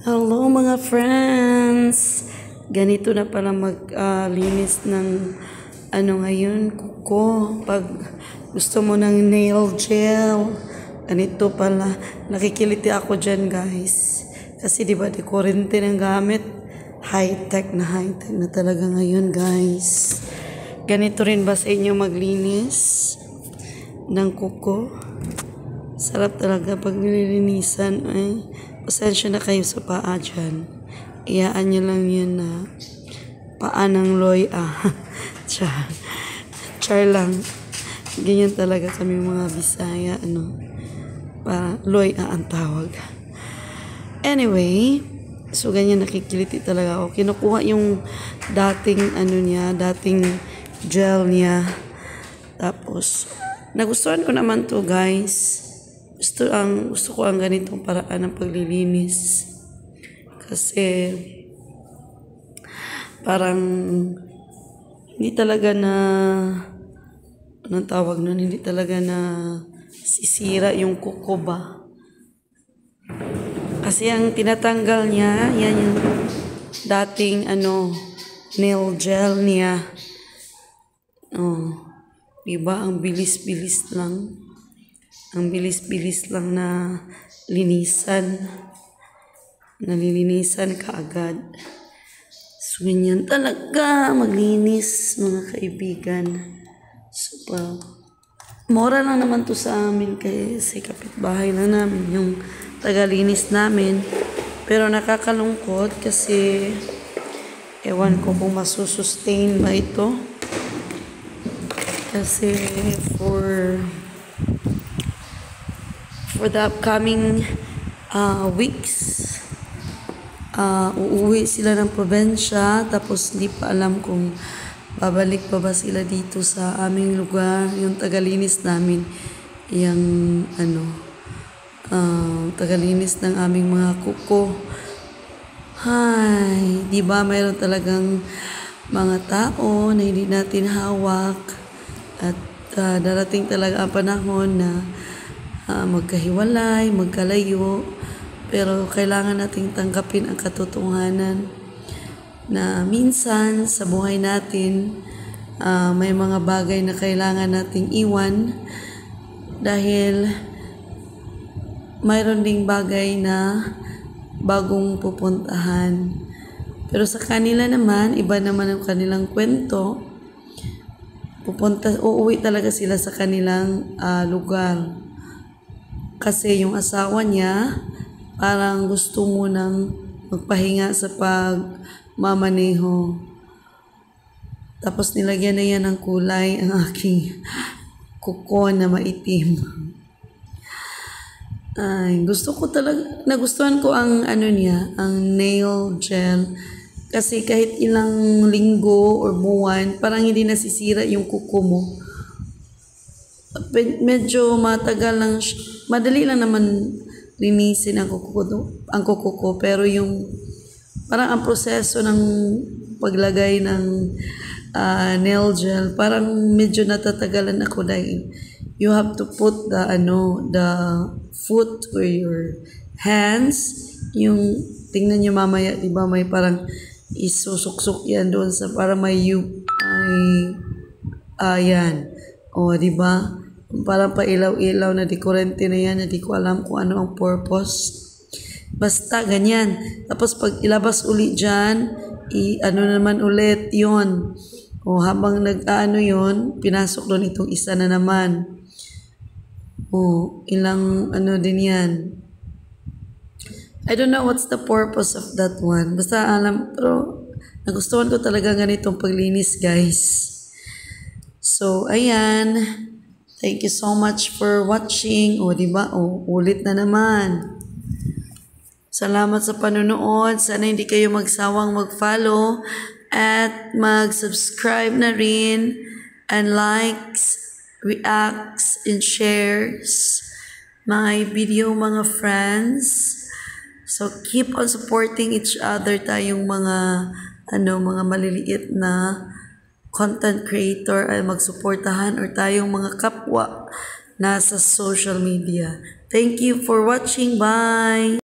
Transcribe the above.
Hello mga friends! Ganito na pala maglinis ng ngayon, kuko. Pag gusto mo ng nail gel, ganito pala. Nakikiliti ako dyan guys. Kasi diba di kurente ng gamit. High-tech na talaga ngayon guys. Ganito rin ba sa inyo maglinis ng kuko? Sarap talaga pag nililinisan. Pasensya na kayo sa paa dyan. Iyaan nyo lang yun na paa ng loy. Char lang. Ganyan talaga kami mga Bisaya. Para loy ang tawag. Anyway, so ganyan nakikiliti talaga ako. Kinukuha yung dating dating gel niya. Tapos, nagustuhan ko naman to guys. Gusto ko ang ganitong paraan ng paglilinis. Kasi parang hindi talaga na anong tawag nun, hindi talaga na sisira yung kuko ba. Kasi ang tinatanggal niya, yan yung dating nail gel niya. Diba? Ang bilis-bilis lang. Ang bilis-bilis lang na linisan. Nalilinisan ka agad. So, ganyan talaga maglinis, mga kaibigan. So, mura lang naman to sa amin kasi kapitbahay na namin yung tagalinis namin. Pero nakakalungkot kasi ewan ko kung masusustain ba ito. Kasi for the upcoming weeks, uuwi sila ng probensya, tapos hindi pa alam kung babalik pa ba sila dito sa aming lugar, yung tagalinis namin, yung tagalinis ng aming mga kuko. Di ba mayroon talagang mga tao na hindi natin hawak at darating talaga ang panahon na magkahiwalay, magkalayo, pero kailangan nating tanggapin ang katotohanan na minsan sa buhay natin may mga bagay na kailangan nating iwan dahil mayroon ding bagay na bagong pupuntahan. Pero sa kanila naman, iba naman ang kanilang kwento. Uuwi talaga sila sa kanilang lugar. Kasi yung asawa niya, parang gusto mo nang magpahinga sa pagmamaneho. Tapos nilagyan na yan ng kulay ang aking kuko na maitim. Nagustuhan ko ang ang nail gel. Kasi kahit ilang linggo or buwan, parang hindi nasisira yung kuko mo. Medyo matagal lang, madali lang naman linisin ang kuko ko, pero yung parang ang proseso ng paglagay ng nail gel, parang medyo natatagalan ako dahil you have to put the foot or your hands, yung tingnan nyo mamaya, diba may parang isusuksok yan doon sa para may yan. Diba? Parang pailaw-ilaw na di kurente na yan, na di ko alam kung ano ang purpose. Basta ganyan. Tapos pag ilabas uli dyan, naman ulit yon. Habang yun, pinasok doon itong isa na naman. Ilang din yan. I don't know what's the purpose of that one. Basta pero nagustuhan ko talaga ganitong paglinis guys. So, ayan. Thank you so much for watching. Diba? Ulit na naman. Salamat sa panonood. Sana hindi kayo magsawang mag-follow at mag-subscribe na rin and likes, reacts, and shares my video mga friends. So, keep on supporting each other tayong mga mga maliliit na content creator ay magsuportahan or tayong mga kapwa nasa social media. Thank you for watching. Bye!